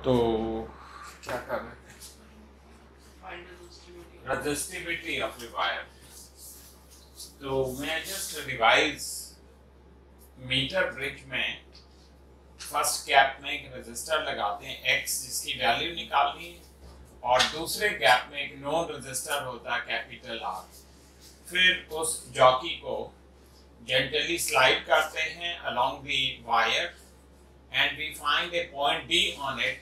तो क्या कर रहे थे? Resistivity of a wire. तो मैं जस्ट रिवाइज मीटर ब्रिज में फर्स्ट गैप में एक रजिस्टर लगाते हैं x जिसकी वैल्यू निकालनी है, और दूसरे गैप में एक नोन रजिस्टर होता है कैपिटल R। फिर उस जॉकी को जेंटली स्लाइड करते हैं along the wire and we find a point D on it,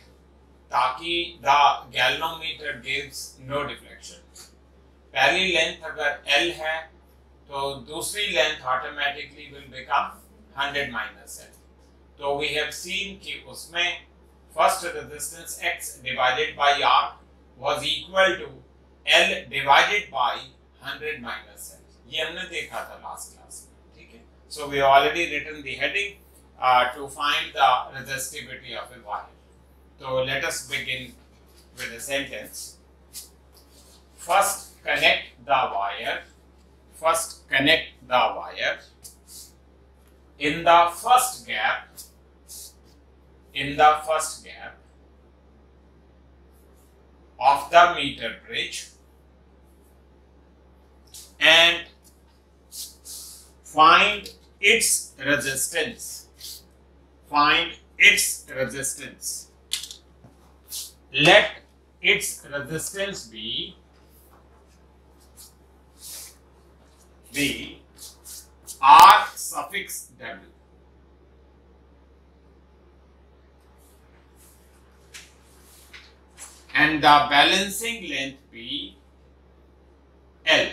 ताकि the galvanometer gives no deflection. पहली लेंथ अगर L है तो दूसरी length automatically will become 100 minus L। तो वी हैव सीन कि उसमें first resistance X divided by R was equal to L divided by 100 minus L। ये हमने देखा था लास्ट क्लास में, ठीक है। So we already written the heading to find the resistivity of a wire. So let us begin with a sentence. First connect the wire. First connect the wire in the first gap. In the first gap of the meter bridge, and find its resistance. Find its resistance. Let its resistance be R suffix W. And the balancing length be L.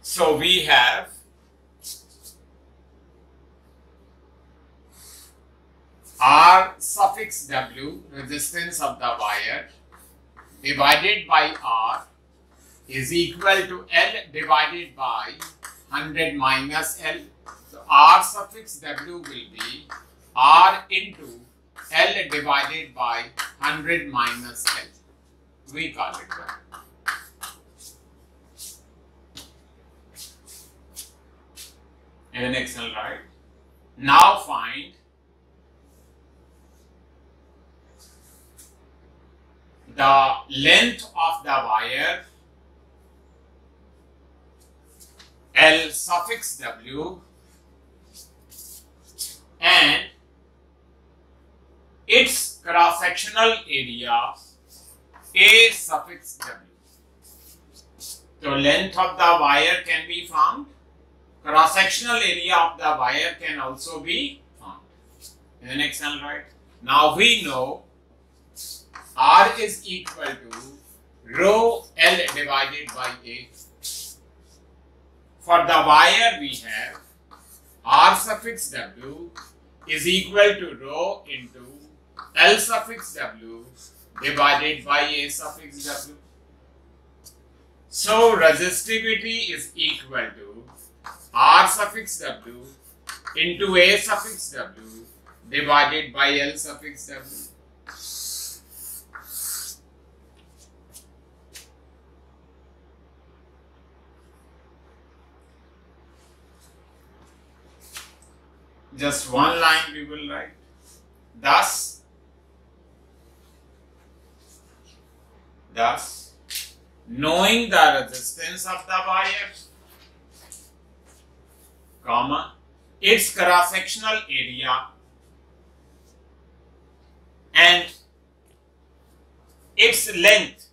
So we have R suffix W, resistance of the wire, divided by R is equal to L divided by 100 minus L. So R suffix W will be R into L divided by 100 minus L. We call it that. In Excel, right? Now find the length of the wire L suffix W and its cross-sectional area A suffix W. So length of the wire can be found. Cross-sectional area of the wire can also be found. In the next one, right? Now we know R is equal to rho L divided by A. For the wire we have R suffix W is equal to rho into L suffix W divided by A suffix W. So resistivity is equal to R suffix W into A suffix W divided by L suffix W. Just one line we will write. Thus, knowing the resistance of the wire, comma, its cross-sectional area and its length,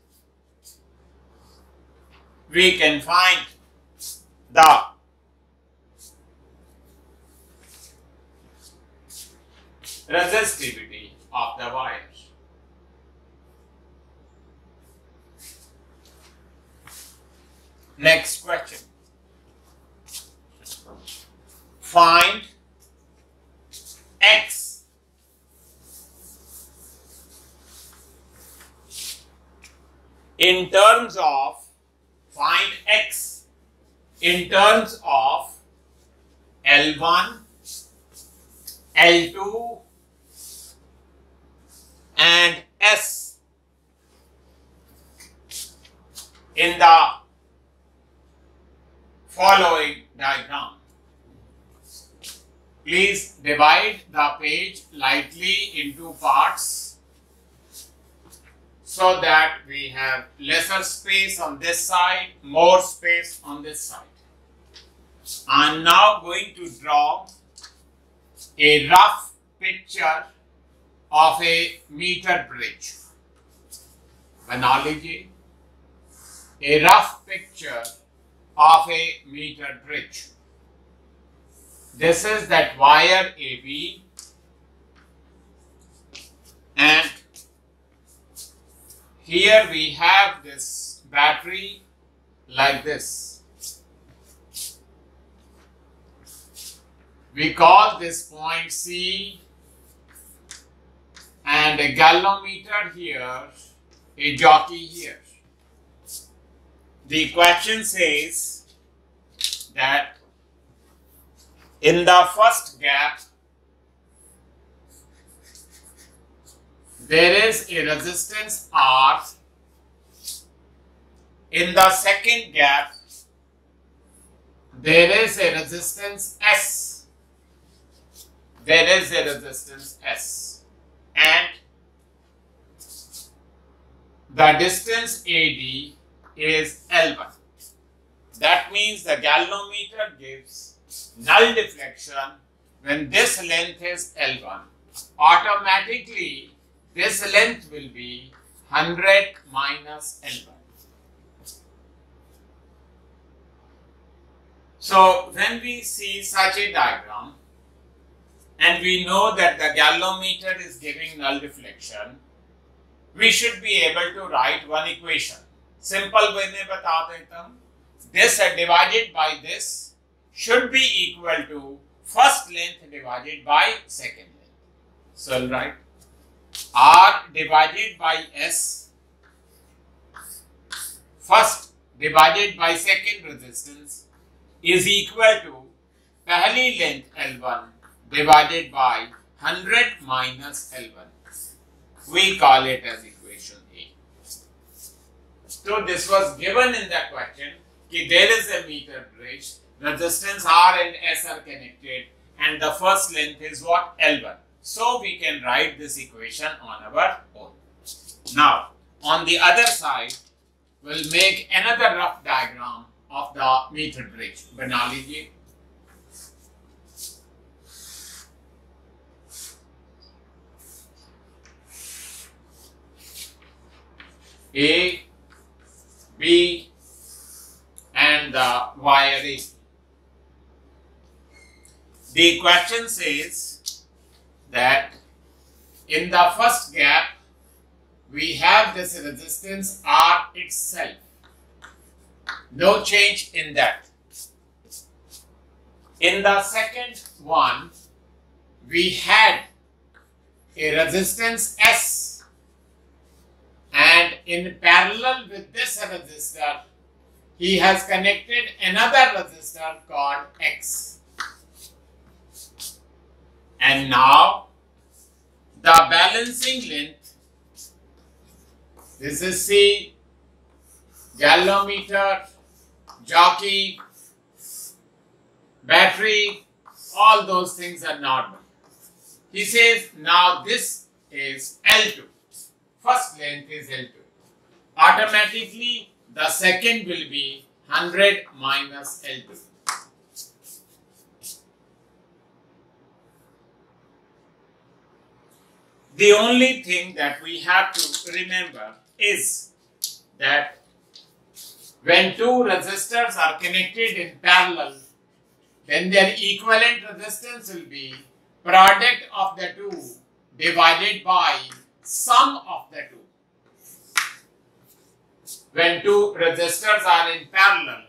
we can find the resistivity of the wire. Next question. Find X in terms of L1, L2 and S in the following diagram. Please divide the page lightly into parts so that we have lesser space on this side, more space on this side. I am now going to draw a rough picture of a meter bridge. बना लीजिए a rough picture of a meter bridge. This is that wire AB, and here we have this battery like this. We call this point C, and a galvanometer here, a jockey here. The question says that in the first gap there is a resistance R. In the second gap there is a resistance S. There is a resistance S, and the distance AD is L1. That means the galvanometer gives null deflection when this length is L1. Automatically, this length will be 100 minus L1. So, when we see such a diagram, and we know that the galvanometer is giving null deflection, we should be able to write one equation. Simple way में बता देता हूँ. This divided by this should be equal to first length divided by second length. So I'll write R divided by S, first divided by second resistance, is equal to पहली length L1 divided by 100 minus L1. We call it as equation A. So this was given in the question that there is a meter bridge, resistance R and S are connected, and the first length is what? L1. So we can write this equation on our own. Now, on the other side, we'll make another rough diagram of the meter bridge. बना लीजिए. A, B, and the wire A. The question says that in the first gap we have this resistance R itself. No change in that. In the second one we had a resistance S, and in parallel with this resistor, he has connected another resistor called X. And now, the balancing length, this is C, galvanometer, jockey, battery, all those things are normal. He says, now this is L2. First length is L2. Automatically, the second will be 100 minus L2. The only thing that we have to remember is that when two resistors are connected in parallel, then their equivalent resistance will be product of the two divided by sum of the two. When two resistors are in parallel,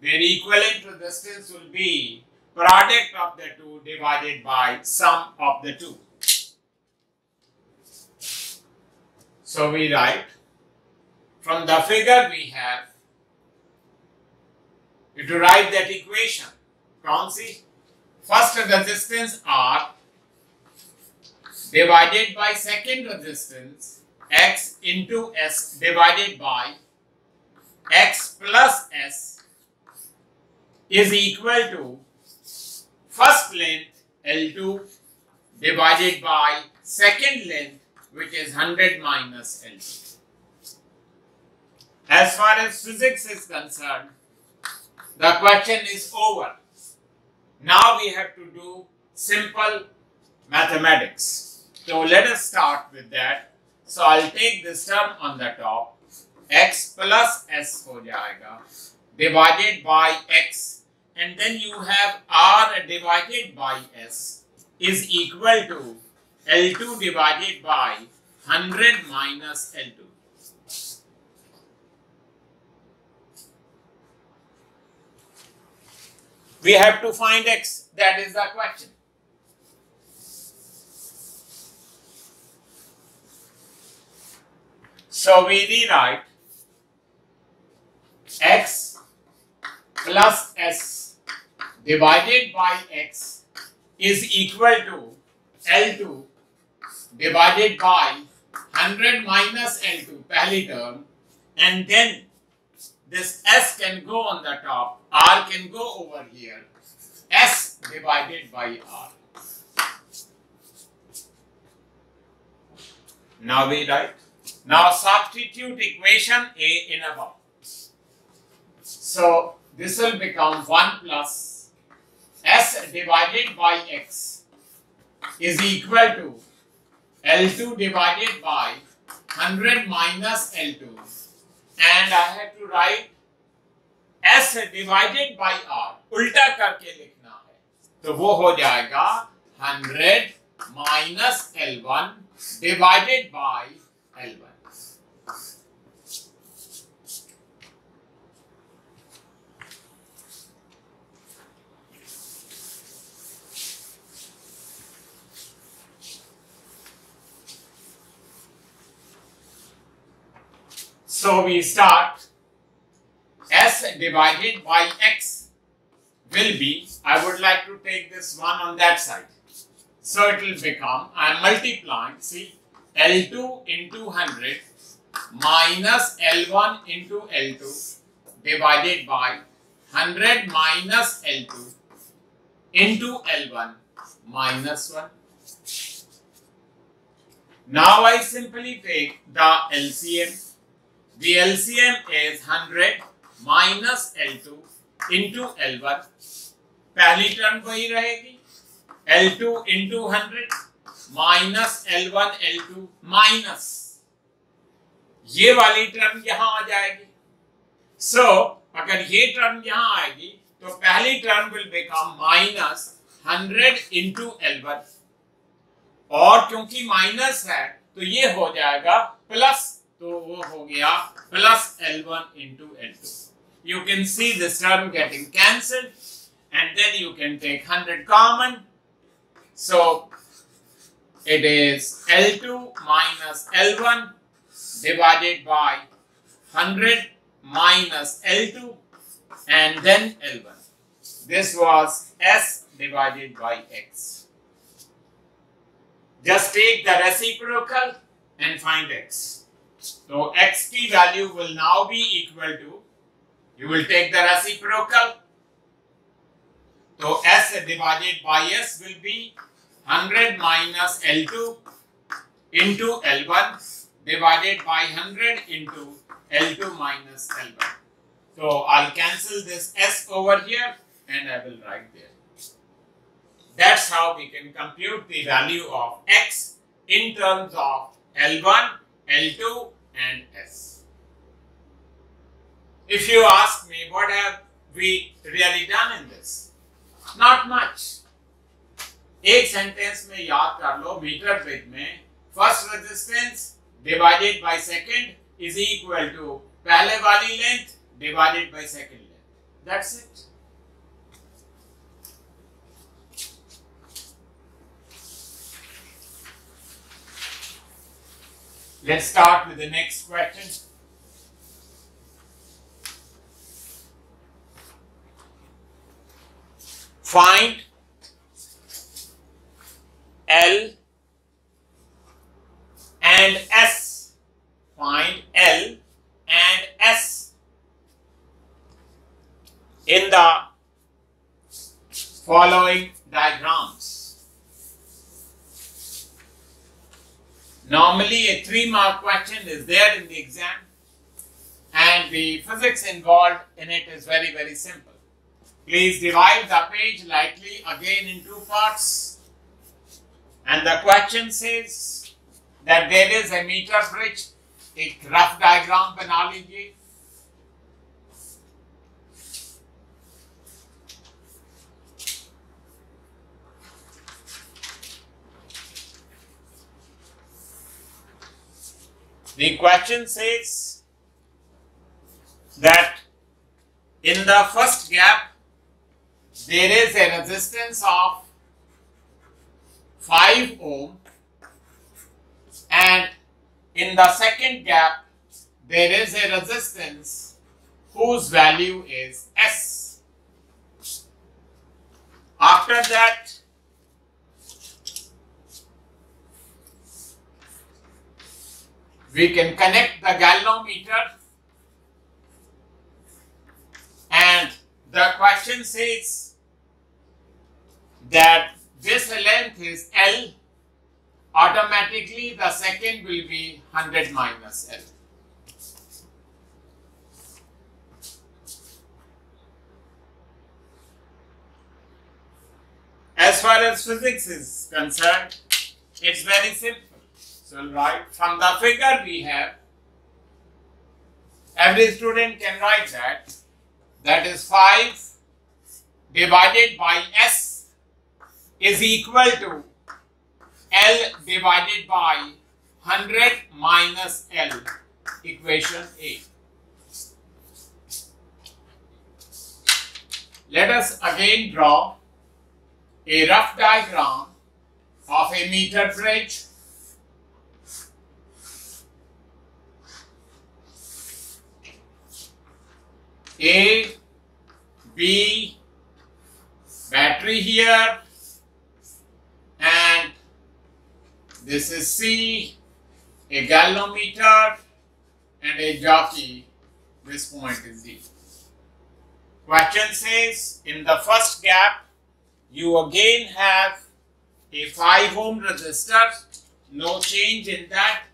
their equivalent resistance will be product of the two divided by sum of the two. So we write, from the figure we have, to write that equation. कौन सी? First resistance R divided by second resistance X into S divided by X plus S is equal to first length L2 divided by second length, which is 100 minus L2. As far as physics is concerned, the question is over. Now we have to do simple mathematics. So let us start with that. So I'll take this term on the top, x plus s ho jayega, divided by x, and then you have r divided by s is equal to L2 divided by 100 minus L2. We have to find x, that is the question. So we rewrite x plus s divided by x is equal to L2 divided by 100 minus L2, pehli term, and then this s can go on the top, r can go over here, s divided by r. Now we write. Now substitute equation A in above. So this will become 1 plus s divided by x is equal to L2 divided by 100 minus L2, and I have to write s divided by r, उल्टा करके लिखना है, तो वो हो जाएगा 100 minus L1 divided by L1. So we start, s divided by x will be, I would like to take this one on that side. So it will become, I am multiplying, see, L2 into 100 minus L1 into L2 divided by 100 minus L2 into L1 minus 1. Now I simply take the LCM. The LCM is 100 minus L2 into L1. पहली term वही रहेगी, L2 into 100 minus L1 L2 minus ये वाली term यहाँ आ जाएगी. So अगर ये term यहाँ आएगी तो पहली term will become minus 100 into L1, और क्योंकि माइनस है तो ये हो जाएगा प्लस, तो वो हो गया plus L1 into L2. You can see this term getting cancelled, and then you can take 100 common. So it is L2 minus L1 divided by 100 minus L2 and then L1. This was s divided by x. Just take the reciprocal and find x. So x की value will now be equal to, you will take the reciprocal, so s divided by s will be 100 minus L2 into L1 divided by 100 into L2 minus L1. So I'll cancel this s over here and I will write there. That's how we can compute the value of x in terms of L1, L2 and s. If you ask me what have we really done in this? Not much. एक sentence में याद कर लो, meter bridge में first resistance divided by second is equal to पहले वाली length divided by second length. That's it. Let's start with the next question. Find L and S. Find L and S in the following diagrams. Normally a 3-mark question is there in the exam, and the physics involved in it is very, very simple. Please divide the page lightly again in 2 parts. And the question says that there is a meter bridge. एक rough diagram बना लीजिए. The question says that in the first gap there is a resistance of 5 ohm, and in the second gap there is a resistance whose value is S. After that, we can connect the galvanometer, and the question says that this length is L. Automatically the second will be 100 minus L. As far as physics is concerned, it's very simple. So right from the figure we have, every student can write that is 5 divided by S is equal to L divided by 100 minus L, equation A. Let us again draw a rough diagram of a meter bridge. A, B, battery here, and this is C, a galvanometer, and a jockey. This point is D. Question says, in the first gap, you again have a 5 ohm resistor, no change in that.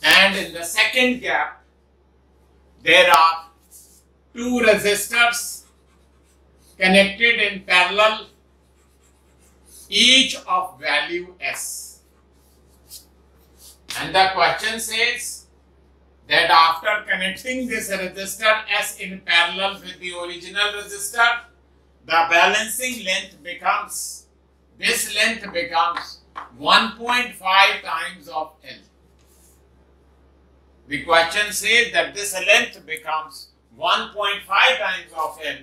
And in the second gap, there are 2 resistors connected in parallel, each of value S. And the question says that after connecting this resistor S in parallel with the original resistor, the balancing length becomes, this length becomes 1.5 times of L. The question says that this length becomes 1.5 times of L.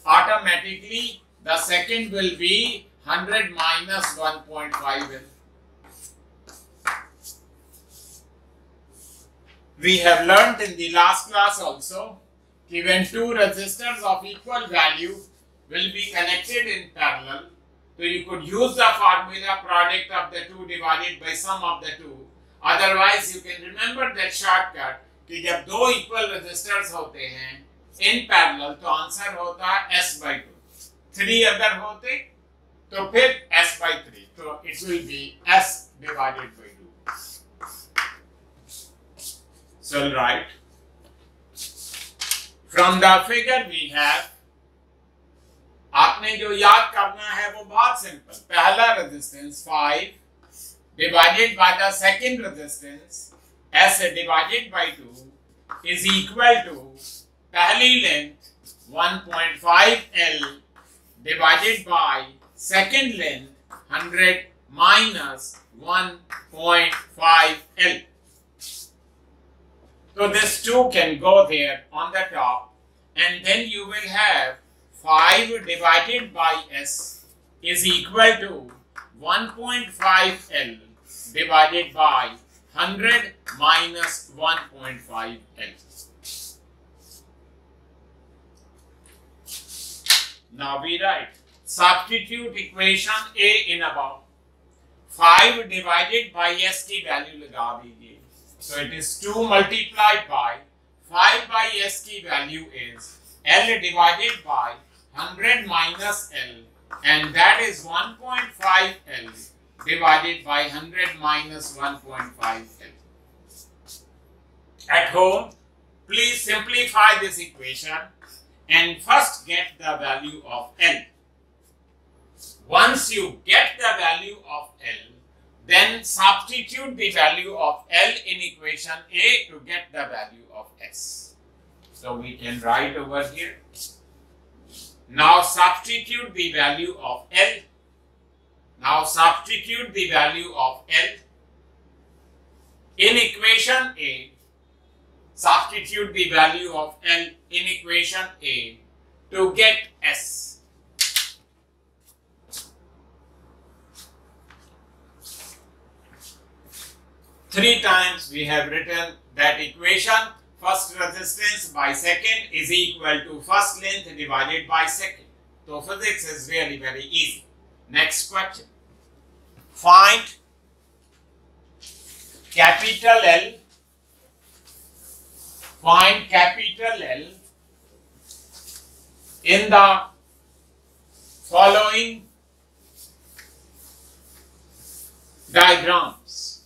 Automatically, the second will be 100 minus 1.5 L. We have learnt in the last class also that when 2 resistors of equal value will be connected in parallel, so you could use the formula product of the 2 divided by sum of the 2. Otherwise, you can remember that shortcut कि जब 2 equal resistors होते हैं in parallel तो answer होता है S by 2. 3 अगर होते तो फिर S by 3. तो it will be S divided by 2. So right. From the figure we have, आपने जो याद करना है वो बहुत सिंपल. पहला resistance 5 divided by the second resistance S divided by 2 is equal to पहली length 1.5 L divided by second length 100 minus 1.5 L. So this 2 can go there on the top, and then you will have 5 divided by S is equal to 1.5 L divided by 100 minus 1.5 L. Now we write, substitute equation A in above. 5 divided by S की value लगा दीजिए. So it is 2 multiplied by 5 by S की value is L divided by 100 minus L and that is 1.5 L divided by 100 minus 1.5 L. At home, please simplify this equation and first get the value of L. Once you get the value of L, then substitute the value of L in equation A to get the value of S. So we can write over here. Now substitute the value of L. Now substitute the value of L in equation A. Substitute the value of L in equation A to get S. Three times we have written that equation. First resistance by second is equal to first length divided by second. So physics is really very easy. Next question. Find capital L. Find capital L in the following diagrams.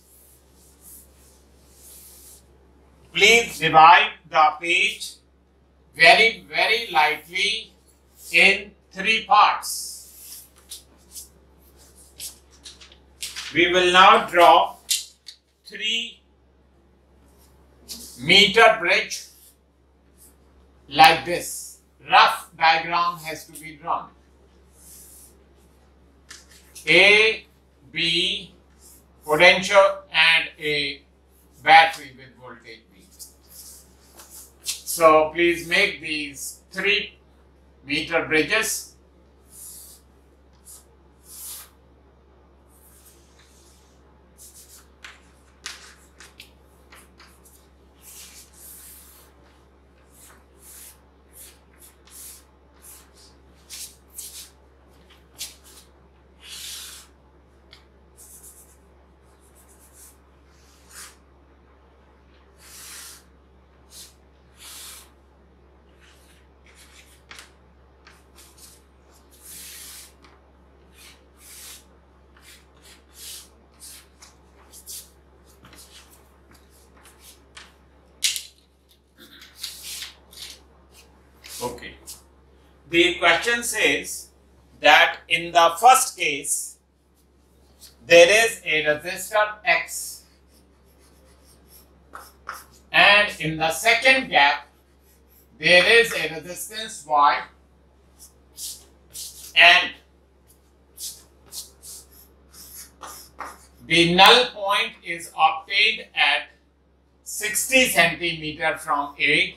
Please divide the page very lightly in three parts. We will now draw 3-meter bridge like this. Rough diagram has to be drawn. A, B, potential and a battery with voltage V. So please make these 3-meter bridges. Okay. The question says that in the first case, there is a resistor X, and in the second gap, there is a resistance Y, and the null point is obtained at 60 centimeter from A.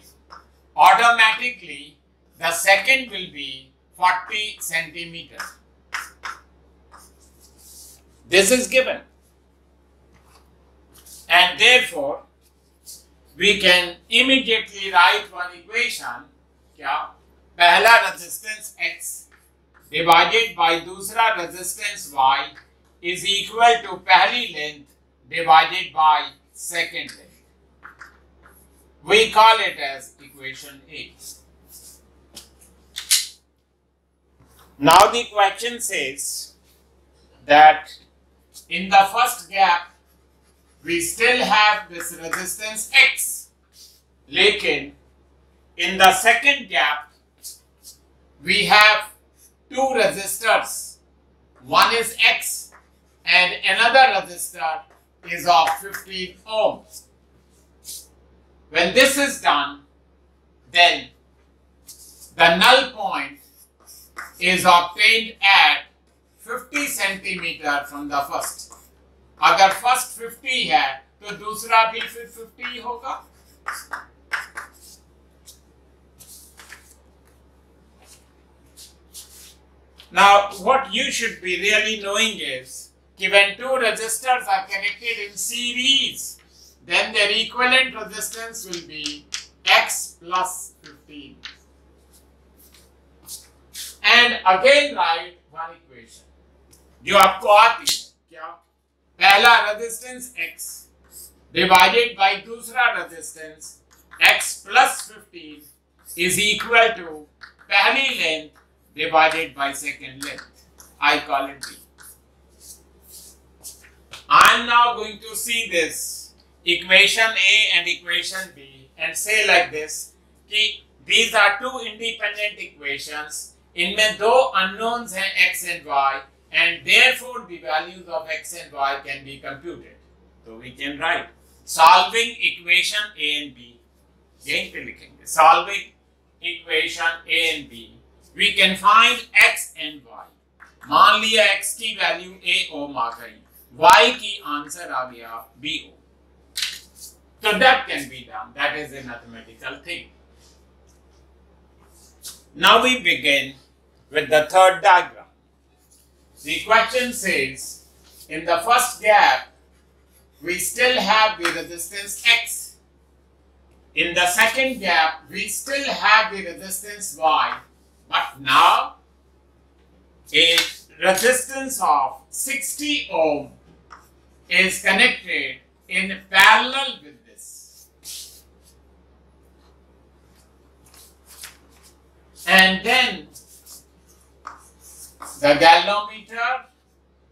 Automatically, the second will be 40 centimeter. This is given. And therefore, we can immediately write one equation. क्या? पहला resistance X divided by दूसरा resistance Y is equal to पहली length divided by second length. We call it as equation A. Now the question says that in the first gap, we still have this resistance X. Lekin in the second gap, we have two resistors. One is X and another resistor is of 15 ohms. When this is done, then the null point is obtained at 50 centimeter from the first. अगर first 50 है, तो दूसरा भी फिर 50 होगा. Now, what you should be really knowing is that when two resistors are connected in series, then their equivalent resistance will be X plus 15. And again write one equation. जो आपको आती है क्या? पहला resistance X divided by दूसरा resistance X plus 15 is equal to पहली length divided by second length. I call it B. I am now going to see this equation A and equation B and say like this कि these are two independent equations. इनमें दो unknowns हैं x and y and therefore the values of x and y can be computed. So we can write solving equation A and B. यहीं पे लिखेंगे solving equation A and B. We can find x and y. मान लिया x की value a ohm आ गई, y की answer आ गया b ohm. So that can be done. That is a mathematical thing. Now we begin with the third diagram. The question says, in the first gap, we still have the resistance X. In the second gap, we still have the resistance Y. But now, a resistance of 60 ohm is connected in parallel with this. And then the galvanometer,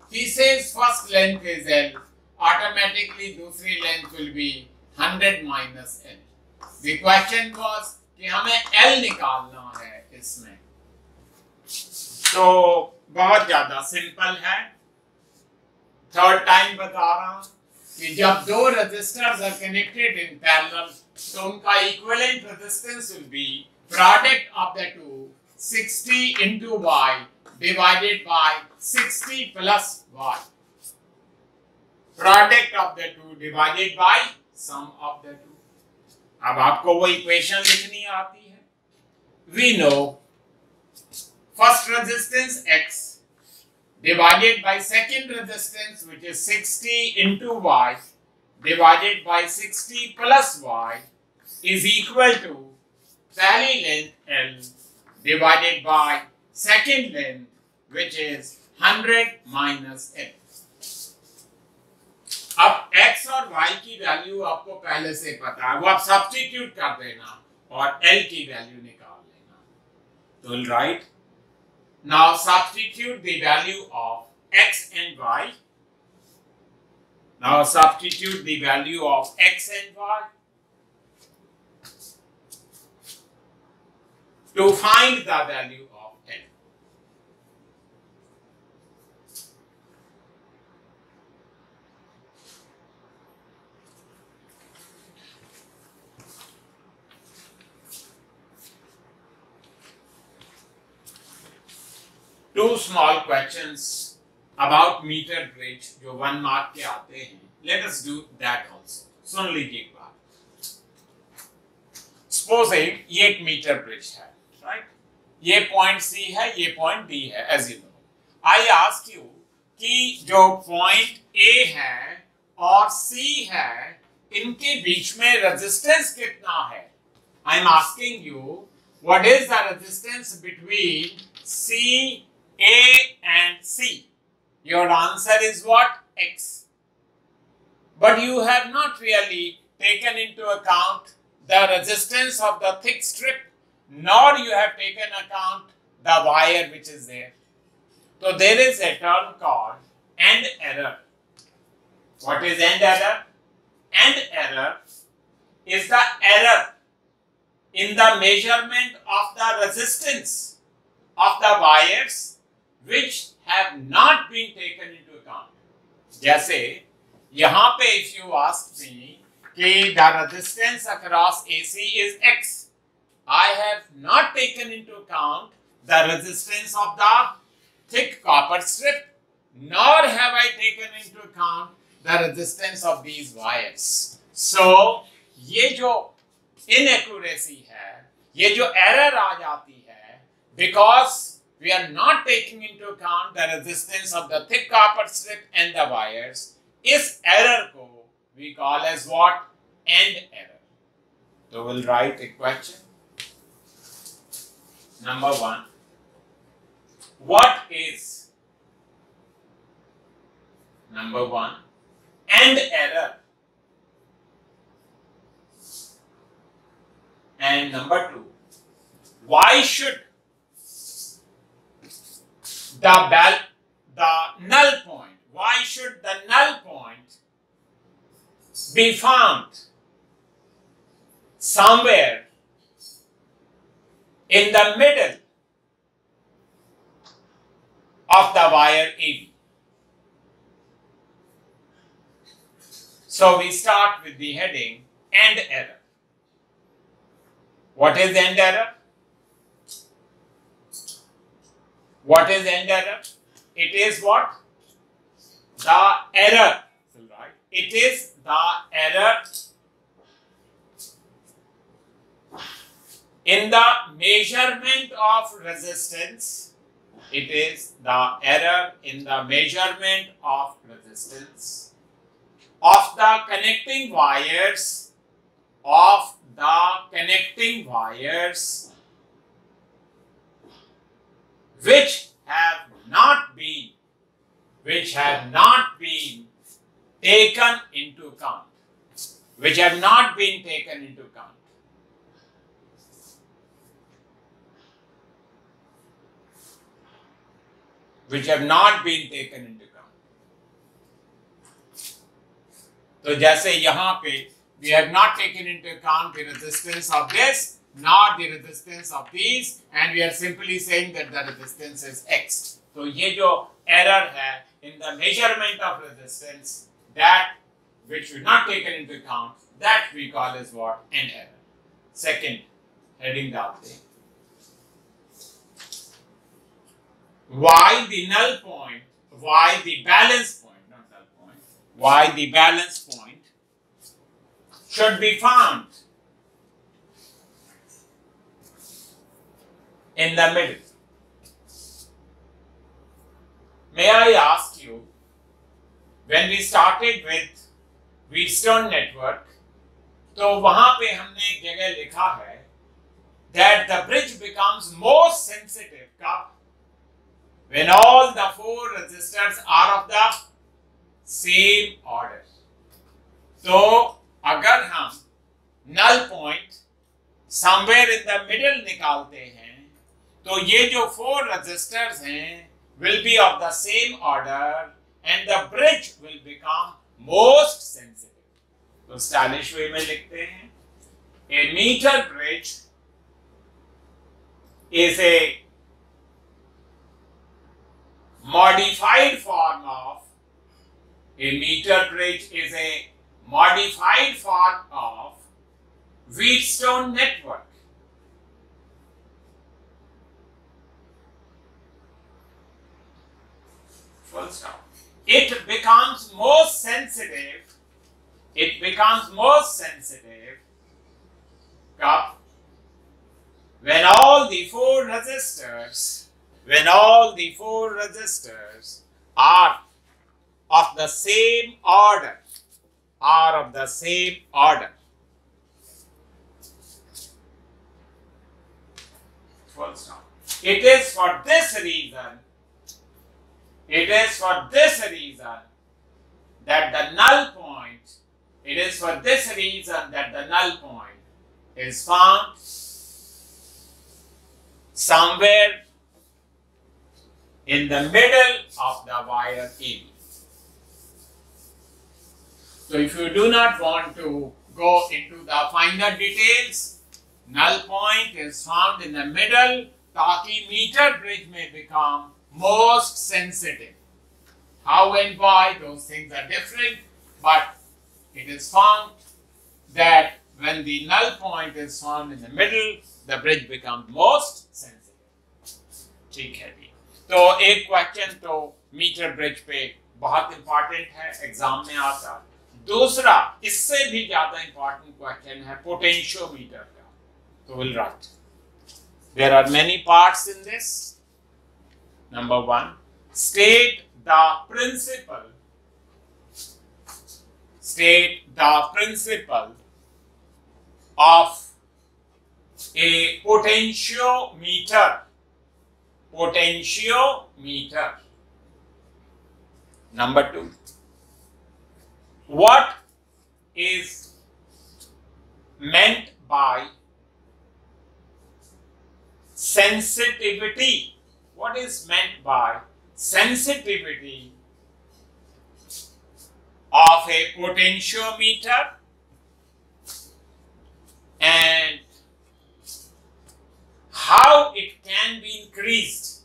he says first length is L, automatically दूसरी length will be 100 minus L. The question was कि हमें L निकालना है इसमें. तो बहुत ज्यादा simple है. थर्ड टाइम बता रहा हूं कि जब दो resistors are connected in parallel, तो उनका equivalent resistance will be product of the two 60 into Y divided by 60 plus Y. Product of the two divided by sum of the two. अब आपको वो इक्वेशन लिखनी आती है. We know first resistance X divided by second resistance, which is 60 into Y divided by 60 plus Y, is equal to पहली length L divided by second length, which is 100 minus L. अब x और y की value आपको पहले से पता है, वो आप सब्स्टिट्यूट कर देना और L की वैल्यू निकाल लेना. तो we'll write now substitute the value of x and y. Now substitute the value of x and y to find the value of L. Two small questions about meter bridge जो 1 mark के आते हैं. Let us do that also. सुन लीजिए एक बात. Supposing ये एक meter bridge है, right? ये point C है, ये point D है, as you know. I ask you कि जो point A है और C है, इनके बीच में resistance कितना है? I am asking you, what is the resistance between C, A and C? Your answer is what? X. But you have not really taken into account the resistance of the thick strip, nor you have taken account the wire which is there. So there is a term called end error. What is end error? End error is the error in the measurement of the resistance of the wires which have not been taken into account. जैसे यहाँ पे if you ask me कि the resistance across AC is X, I have not taken into account the resistance of the thick copper strip, nor have I taken into account the resistance of these wires. So ये जो inaccuracy है, ये जो error आ जाती है, because we are not taking into account the resistance of the thick copper strip and the wires, इस error को we call as what? End error. So we'll write a question. Number 1. What is number 1 end error? And number 2, why should the the null point? Why should the null point be found somewhere in the middle of the wire AB? So we start with the heading end error. What is end error? What is end error? It is what? The error. Right? It is the error in the measurement of resistance. It is the error in the measurement of resistance of the connecting wires, which have not been taken into account. Which have not been taken into account. Which have not been taken into account. तो जैसे यहाँ पे we have not taken into account the resistance of this, not the resistance of these, and we are simply saying that the resistance is X. तो ये जो error है in the measurement of resistance, that which we not taken into account, that we call as what? An error. Second heading डालते हैं. Why the null point? Why the balance point? Not null point. Why the balance point should be found in the middle? May I ask you, when we started with Wheatstone network, तो वहां पे हमने एक जगह लिखा है that the bridge becomes most sensitive कब? When all the four resistors are of the same order. तो अगर हम null point somewhere in the middle निकालते हैं, तो ये जो four resistors हैं will be of the same order and the bridge will become most sensitive. तो stylish way में लिखते हैं, a meter bridge is a modified form of Wheatstone network. Full stop. It becomes most sensitive. When all the four resistors are of the same order. Full stop. It is for this reason that the null point is found somewhere in the middle of the wire AB. So if you do not want to go into the finer details, null point is found in the middle ताकि meter bridge may become most sensitive. How and why, those things are different, but it is found that when the null point is found in the middle, the bridge becomes most sensitive. ठीक है जी. तो एक question तो metre bridge पे बहुत important है, exam में आता. दूसरा इससे भी ज्यादा इंपॉर्टेंट क्वेश्चन है पोटेंशियोमीटर का. तो will write. There are many parts in this. Number one, state the principle of a potentiometer. Number two, what is meant by sensitivity? What is meant by sensitivity of a potentiometer and how it can be increased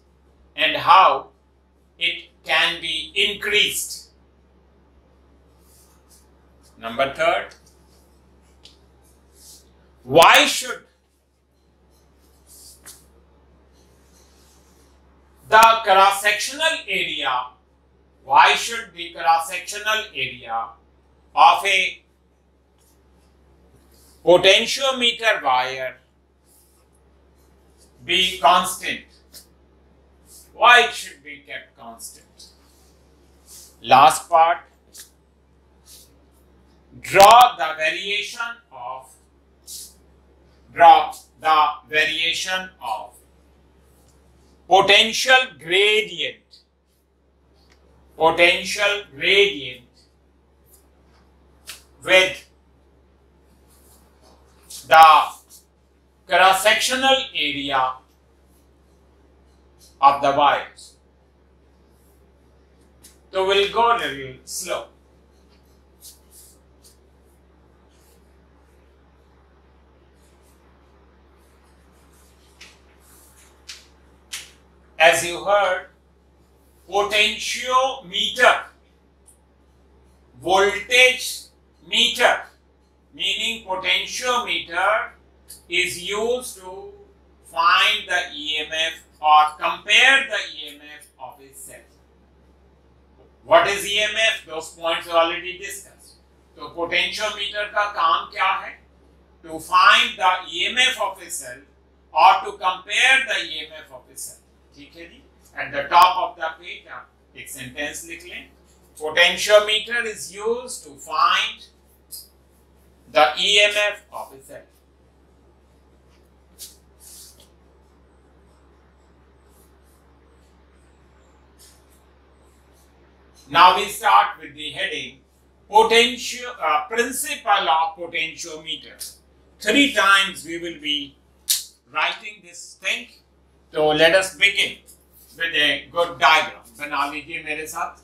and how it can be increased. Number third, why should the cross-sectional area, why should the cross-sectional area of a potentiometer wire be constant? Why it should be kept constant? Last part, draw the variation of potential gradient with the cross-sectional area of the wires. So we'll go a little slow. As you heard, potentiometer, voltage meter, meaning potentiometer is used to find the EMF or compare the EMF of a cell. What is EMF? Those points are already discussed. So potentiometer का काम क्या है? To find the EMF of a cell or to compare the EMF of a cell. ठीक है जी? At the top of the page आप एक sentence लिख लें. Potentiometer is used to find the EMF of a cell. Now we start with the heading principle of potentiometer. 3 times we will be writing this thing. So let us begin with a good diagram. बना लीजिए मेरे साथ.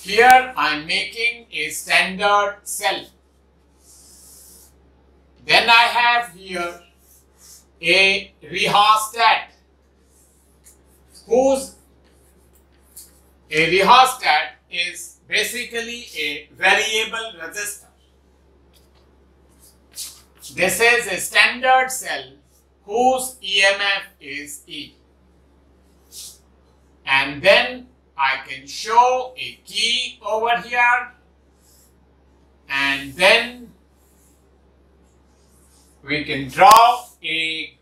Here I am making a standard cell. Then I have here a rheostat. A rheostat is basically a variable resistor. This is a standard cell whose EMF is E. And then I can show a key over here, and then we can draw a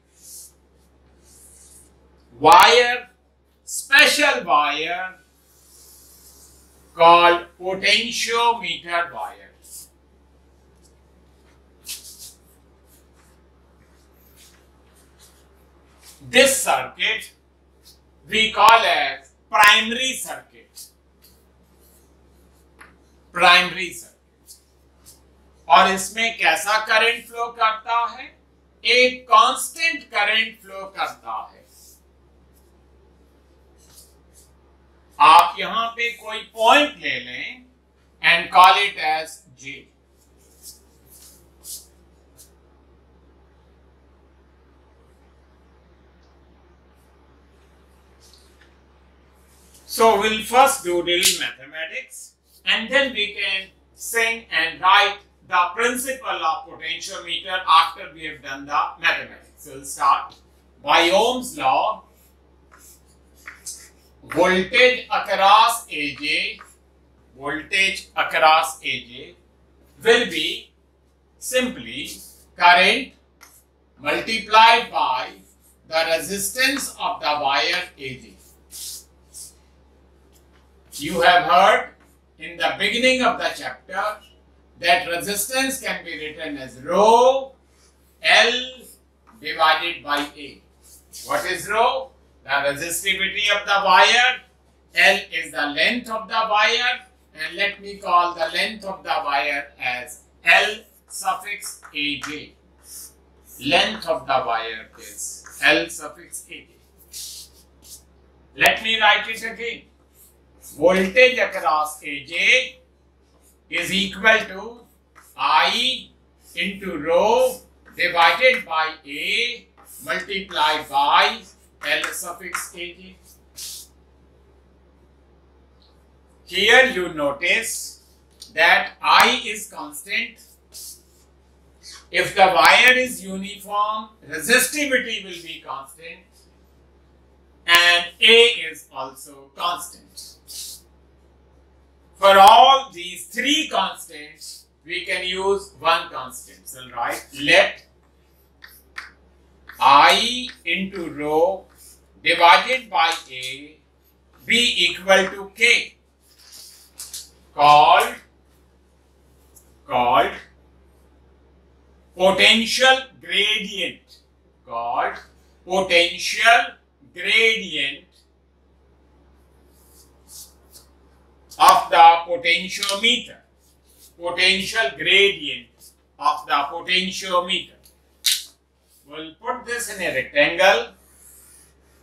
wire, special wire called potentiometer wire. This circuit we call as primary circuit. Primary circuit. और इसमें कैसा current flow करता है? एक constant current flow करता है। आप यहां पे कोई पॉइंट ले लें and call it as J। So we'll first do little mathematics and then we can sing and write the principle of potentiometer after we have done the mathematics. So we'll start by Ohm's law. Voltage across AJ will be simply current multiplied by the resistance of the wire AJ. You have heard in the beginning of the chapter that resistance can be written as rho L divided by A. What is rho? The resistivity of the wire. L is the length of the wire, and let me call the length of the wire as L suffix AJ. Length of the wire is L suffix Aj. Let me write it again. Voltage across Aj is equal to I into rho divided by A multiplied by L suffix Aj. Here you notice that I is constant. If the wire is uniform, resistivity will be constant and A is also constant. For all these three constants, we can use one constant. So right, let I into rho divided by A be equal to K, called potential gradient, called potential gradient of the potentiometer, potential gradient of the potentiometer. We'll put this in a rectangle.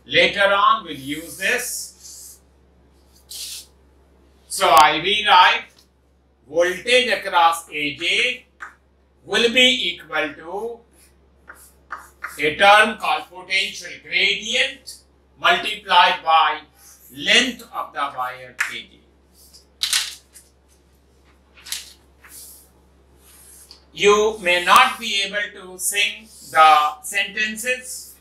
Later on we'll use this. So I rewrite voltage across Aj will be equal to a term called potential gradient multiplied by length of the wire Aj. You may not be able to sing the sentences,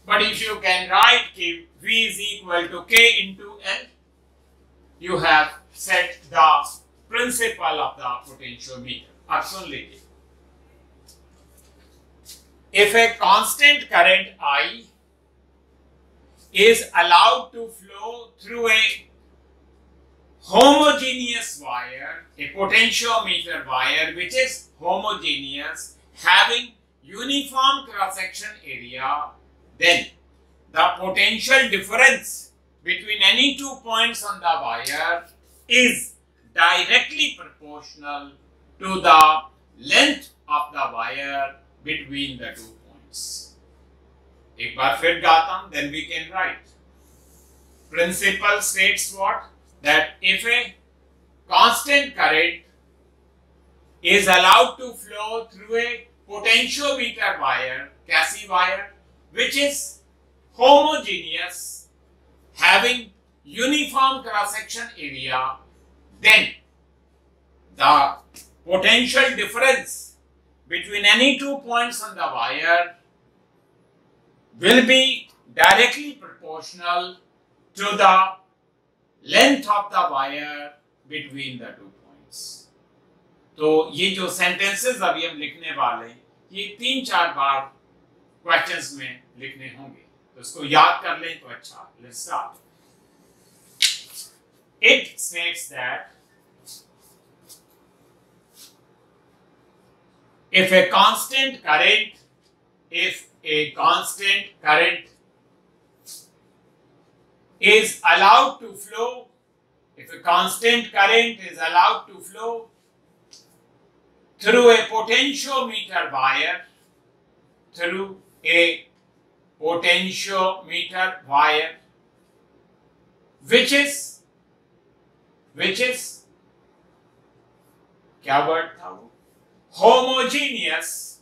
but if you can write V is equal to K into L, you have set the principle of the potentiometer. Absolutely. If a constant current I is allowed to flow through a homogeneous wire, a potentiometer wire which is homogeneous, having uniform cross-section area, then the potential difference between any 2 points on the wire is directly proportional to the length of the wire between the 2 points. एक बार फिर गाता हूं, then we can write. Principle states what? That if a constant current is allowed to flow through a potentiometer wire, Cassie wire, which is homogeneous, having uniform cross-section area, then the potential difference between any 2 points on the wire will be directly proportional to the length of the wire between the 2 points. तो ये जो sentences अभी हम लिखने वाले हैं, ये 3-4 बार questions में लिखने होंगे, तो इसको याद कर लें तो अच्छा. Let's start. It states that if a constant current is allowed to flow, through a potentiometer wire, which is क्या word था वो? Homogeneous,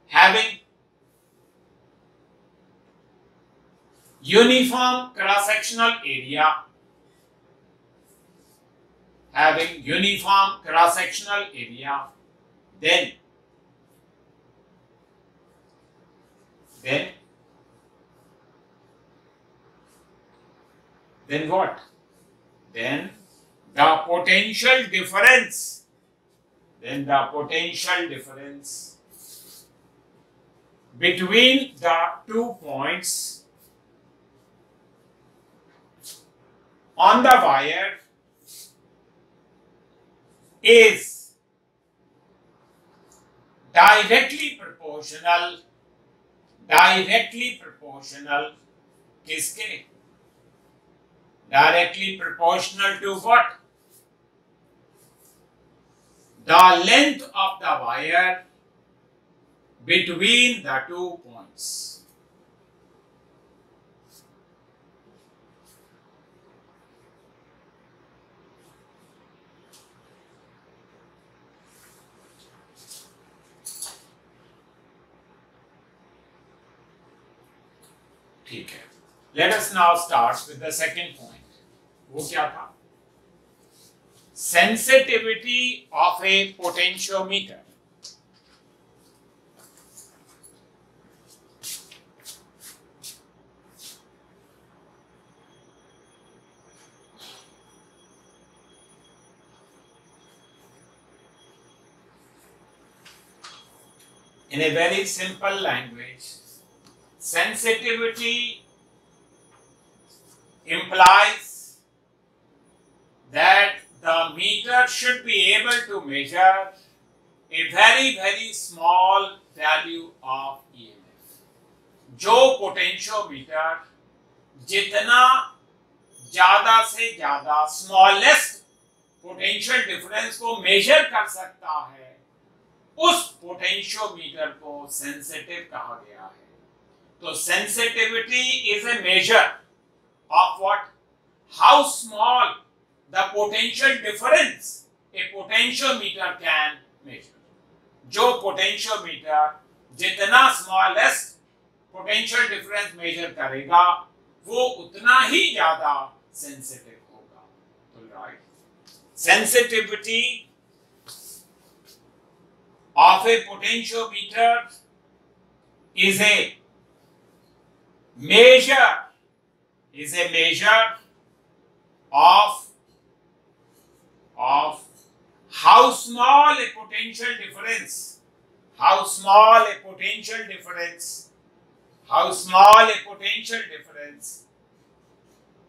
having uniform cross-sectional area, then what? Then the potential difference between the 2 points on the wire is directly proportional किसके? Directly proportional to what? The length of the wire between the 2 points. ठीक है, let us now start with the second point. वो क्या था? Sensitivity of a potentiometer. In a very simple language, sensitivity implies that the meter should be able to measure a very small value of EMF. जो potentiometer जितना ज्यादा से ज्यादा smallest potential difference को major कर सकता है, उस पोटेंशियोमीटर को सेंसिटिव कहा गया है. तो sensitivity is a measure of what, how small the potential difference A potentiometer can measure. जो पोटेंशियोमीटर जितना स्मॉलेस्ट पोटेंशियल डिफरेंस मेजर करेगा वो उतना ही ज्यादा सेंसिटिव होगा. तो right, sensitivity of a potentiometer is a measure of how small a potential difference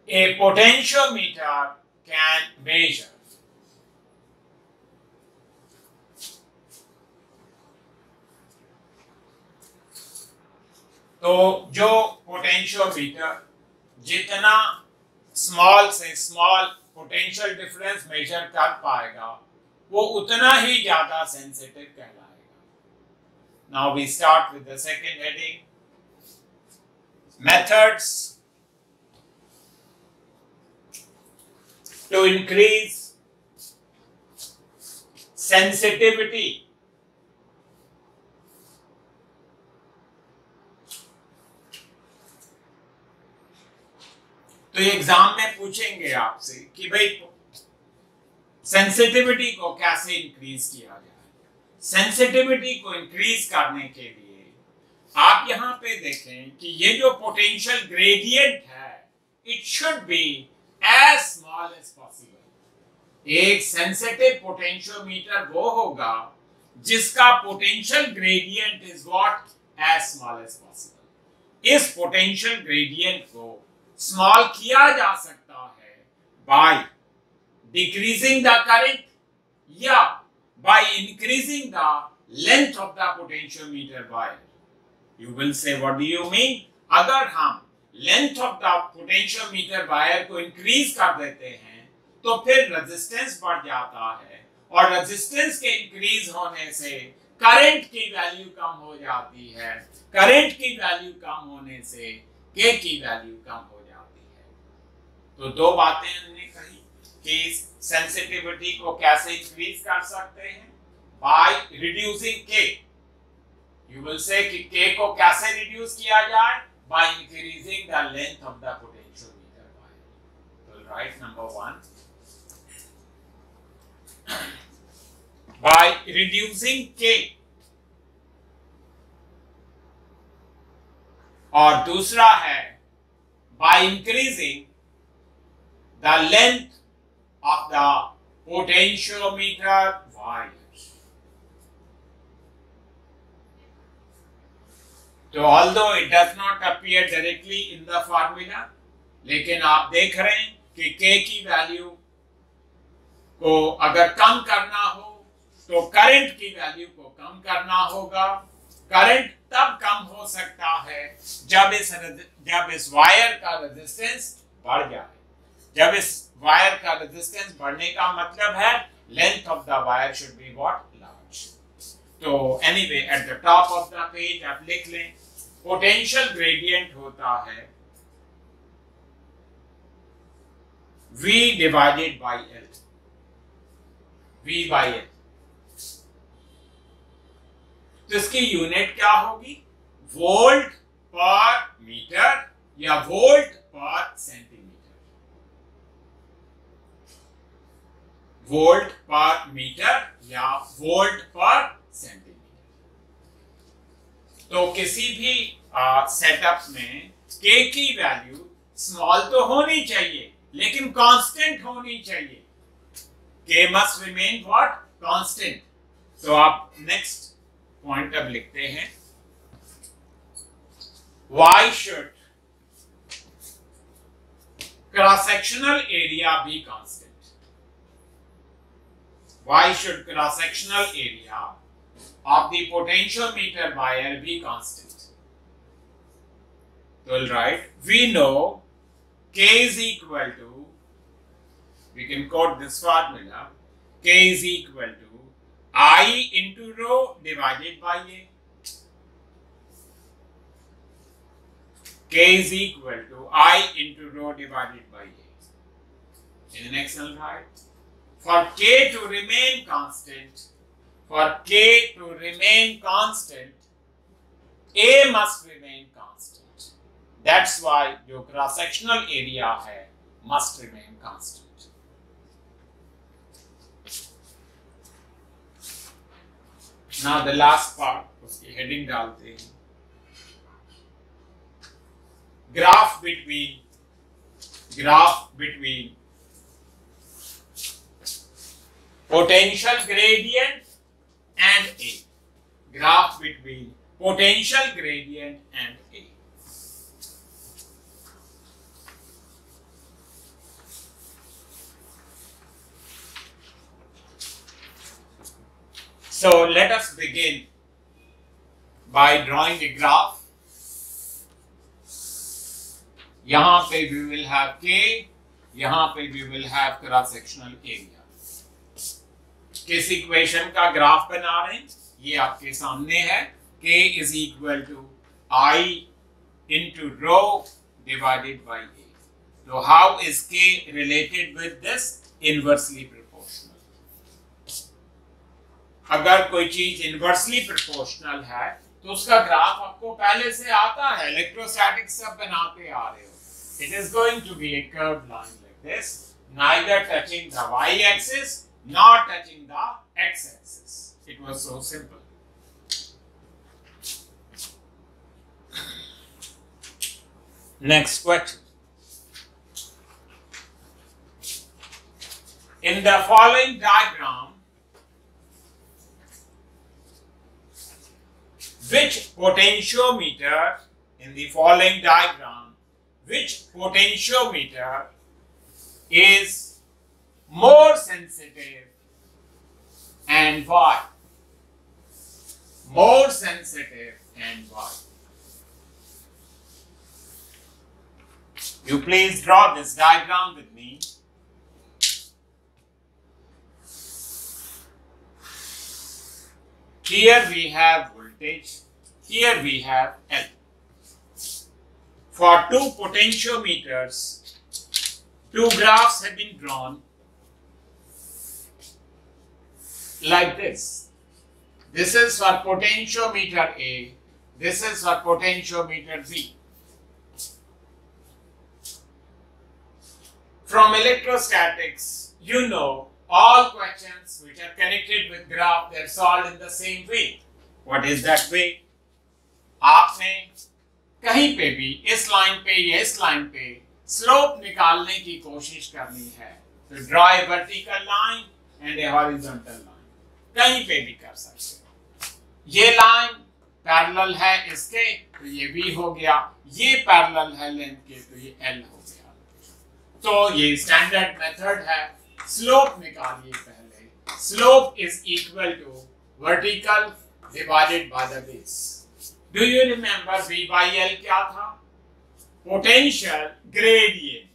a potentiometer can measure. तो जो पोटेंशियोमीटर जितना स्मॉल से स्मॉल पोटेंशियल डिफरेंस मेजर कर पाएगा वो उतना ही ज्यादा सेंसिटिव कहलाएगा. Now we start with the second heading, methods to increase sensitivity. तो एग्जाम में पूछेंगे आपसे कि भाई सेंसिटिविटी को कैसे इंक्रीज किया जाए. सेंसिटिविटी को इंक्रीज करने के लिए आप यहां पे देखें कि ये जो पोटेंशियल ग्रेडियंट है, it should be as small as possible. एक सेंसिटिव पोटेंशियोमीटर वो होगा जिसका potential gradient is what, as small as possible. इस पोटेंशियल ग्रेडियंट को स्मॉल किया जा सकता है बाय डिक्रीजिंग द करंट या by increasing the length of the potentiometer wire. You will say what do you mean? अगर हम length of the potentiometer wire को इंक्रीज कर देते हैं तो फिर रेजिस्टेंस बढ़ जाता है, और रेजिस्टेंस के इंक्रीज होने से करंट की वैल्यू कम हो जाती है. करंट की वैल्यू कम होने से के की वैल्यू कम हो जाती है. तो दो बातें हमने कही कि सेंसिटिविटी को कैसे इंक्रीज कर सकते हैं, by reducing K. You will say कि के को कैसे रिड्यूस किया जाए, by increasing the length of the potentiometer wire. तो right, number 1, by reducing K, और दूसरा है by increasing the length of the potentiometer wire. तो although it does not appear directly in the formula, लेकिन आप देख रहे हैं कि के की वैल्यू को अगर कम करना हो तो करंट की वैल्यू को कम करना होगा. करंट तब कम हो सकता है जब इस वायर का रेजिस्टेंस बढ़ जाए. जब इस वायर का रेजिस्टेंस बढ़ने का मतलब है length of the wire should be what, large. तो anyway at the top of the page आप लिख लें पोटेंशियल ग्रेडियंट होता है V divided by L, V by L। तो इसकी यूनिट क्या होगी? वोल्ट पर मीटर या वोल्ट पर सेंटीमीटर, वोल्ट पर मीटर या वोल्ट पर सेंटीमीटर। तो किसी भी सेटअप में K की वैल्यू स्मॉल तो होनी चाहिए लेकिन कांस्टेंट होनी चाहिए। K must remain what? Constant. तो आप नेक्स्ट पॉइंट अब लिखते हैं Why should cross-sectional area be constant? Why should cross-sectional area of the potentiometer wire be constant? So, right, we know K is equal to, we can quote this formula, K is equal to I into rho divided by A. K is equal to I into rho divided by A. In the next one, right? For K to remain constant, A must remain constant. That's why जो cross-sectional area है must remain constant. Now the last part, उसकी heading डालते हैं graph between potential gradient and A. Graph between potential gradient and A. So let us begin by drawing a graph. यहाँ पे we will have K, यहाँ पे we will have cross sectional area. किस equation का graph बना रहे हैं? ये आपके सामने है K is equal to I into rho divided by A. So how is K related with this? Inversely proportional. अगर कोई चीज inversely proportional है तो उसका ग्राफ आपको पहले से आता है, इलेक्ट्रोस्टैटिक्स सब बनाते आ रहे हो। It is going to be a curved line like this, neither touching the y-axis nor touching the x-axis. It was so simple. Next question. In the following diagram, which potentiometer is more sensitive and why? More sensitive and why? You please draw this diagram with me. Here we have voltage, here we have L. For two potentiometers, two graphs have been drawn like this. This is for potentiometer A, this is for potentiometer B. From electrostatics, you know all questions which are connected with graph, they are solved in the same way. What is that way? आपने कहीं पे भी इस line पे या इस line पे slope निकालने की कोशिश करनी है तो draw a vertical line and A horizontal line, कहीं पे भी कर सकते हो। ये लाइन पैरेलल है इसके तो ये V हो गया, ये पैरेलल है लेंथ के तो ये L हो गया। तो ये स्टैंडर्ड मेथड है। स्लोप निकालिए पहले। Slope is equal to vertical divided by the base. Do you remember V by L क्या था? पोटेंशियल ग्रेडियंट,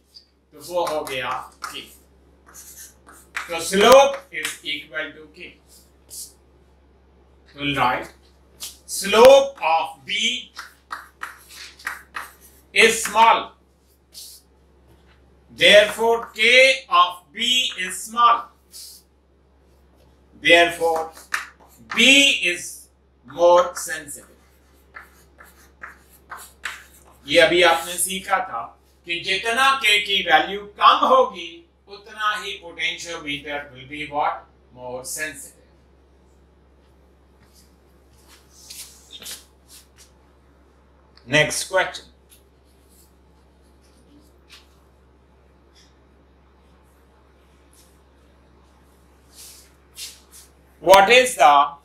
तो वो हो गया K। तो slope is equal to K। We'll write slope of B is small. Therefore, K of B is small. Therefore, B is more sensitive. ये अभी आपने सीखा था कि जितना K की वैल्यू कम होगी उतना ही potentiometer will be what? More sensitive. Next question. What is the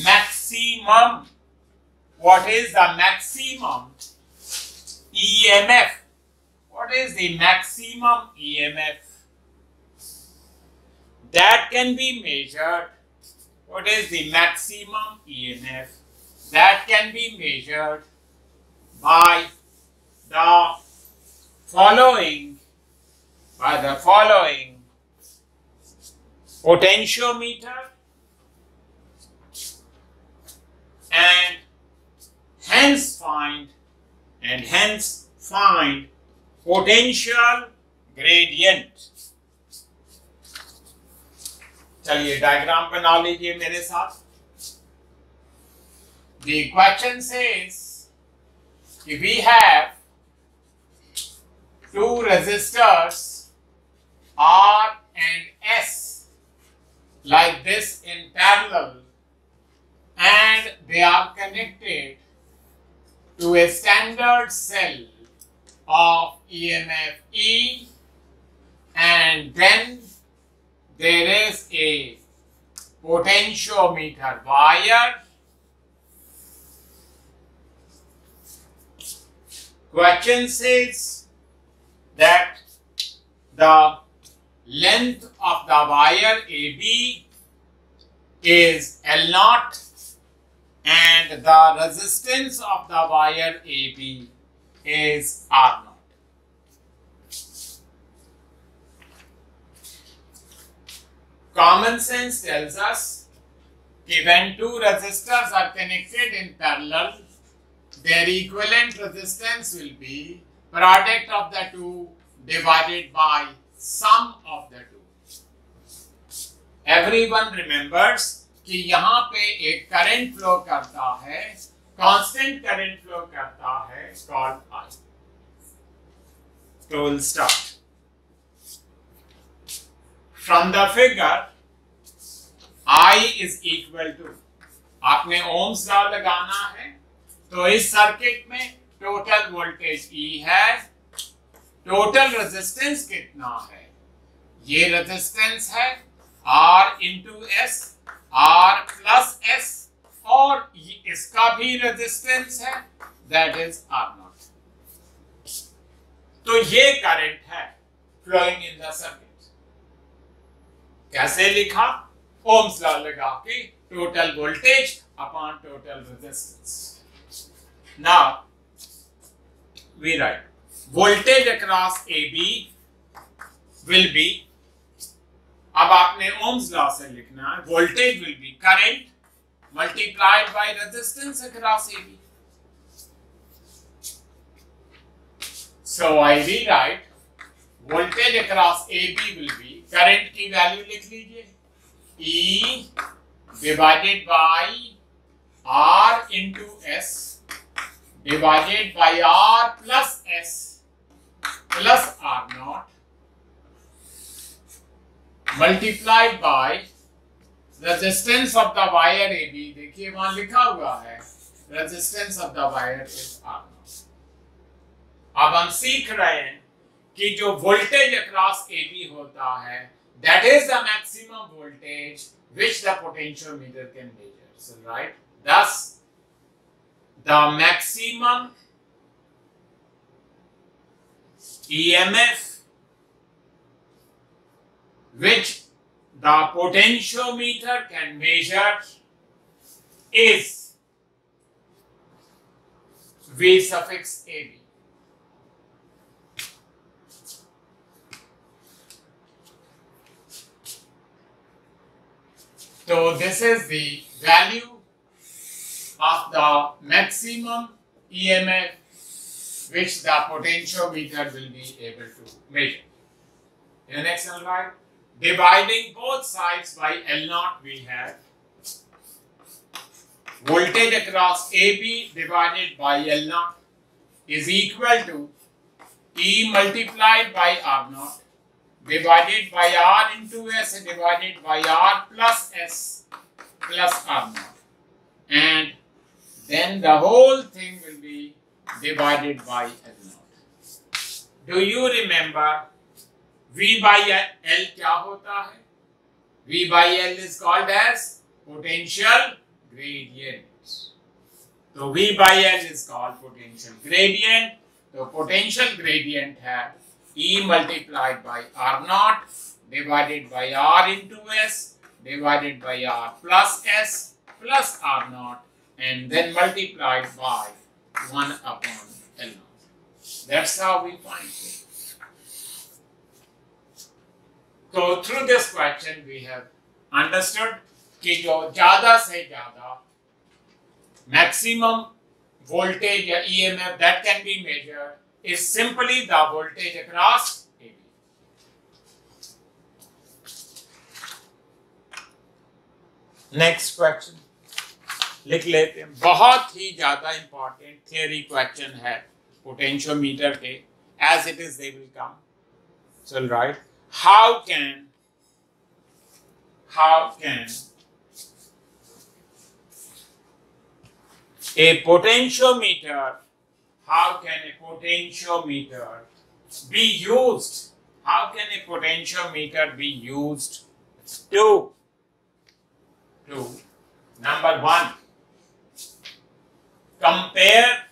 maximum? What is the maximum EMF? What is the maximum EMF that can be measured? What is the maximum EMF that can be measured by the following potentiometer and hence find potential gradient. चलिए diagram बना लीजिए मेरे साथ. The question says if we have two resistors R and S like this in parallel and they are connected to a standard cell of EMF E, and then there is a potentiometer wire. Question says that the length of the wire AB is L0 and the resistance of the wire AB is R0. Common sense tells us that when two resistors are connected in parallel, their equivalent resistance will be product of the two divided by sum of the two. Everyone remembers कि यहाँ पे एक current flow करता है, constant current flow करता है called I. So we'll start. From the figure, I is equal to, आपने Ohm's law लगाना है, तो इस सर्किट में टोटल वोल्टेज E है, टोटल रेजिस्टेंस कितना है? ये रेजिस्टेंस है R into S, R plus S, और इसका भी रेजिस्टेंस है, दैट इज R0. तो ये करंट है फ्लोइंग इन द सर्किट. कैसे लिखा? ओम्स लॉ लगा के total voltage upon total resistance. Now we write voltage across AB will be, अब आपने ओम्स लॉ से लिखना है, voltage will be current multiplied by resistance across AB. So I rewrite voltage across AB will be, current की value लिख लीजिए, E divided by R into S divided by R plus S plus R0 multiplied by resistance of the wire AB. देखिए वहां लिखा हुआ है resistance of the wire is R0. अब हम सीख रहे हैं कि जो voltage across AB होता है, that is the maximum voltage which the potentiometer can measure. So right, thus the maximum EMF which the potentiometer can measure is V suffix AB. So this is the value of the maximum EMF which the potentiometer will be able to measure. In the next slide, dividing both sides by L0, we have voltage across AB divided by L0 is equal to E multiplied by R0 divided by R into S divided by R plus S plus R0, and then the whole thing will be divided by L0. Do you remember V by L क्या होता है? V by L is called as potential gradient. So V by L is called potential gradient. So potential gradient है E multiplied by R0 divided by R into S divided by R plus S plus R0 and then multiplied by 1 upon L0. That's how we find it. So through this question we have understood कि जो ज़्यादा से ज़्यादा maximum voltage या EMF that can be measured is simply the voltage across AB. Next question लिख लेते हैं, बहुत ही ज़्यादा important theory question है potentiometer के, as it is they will come. So right, how can a potentiometer be used? How can a potentiometer be used to number one, compare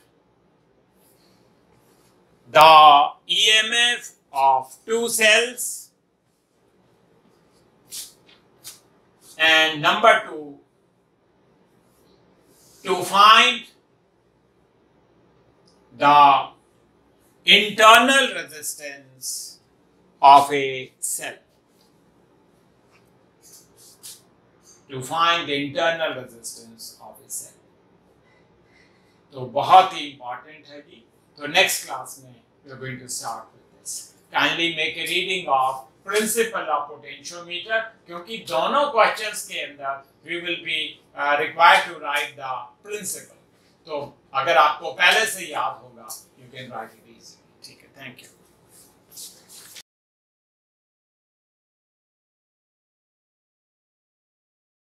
the EMF of two cells, and number two, to find the internal resistance of a cell. To find the internal resistance of a cell. तो बहुत ही important है जी. तो next class में we are going to start with this. Kindly make a reading of principle of potentiometer, क्योंकि दोनों questions के अंदर we will be required to write the principle. तो अगर आपको पहले से याद होगा, you can write it easily. ठीक है, thank you.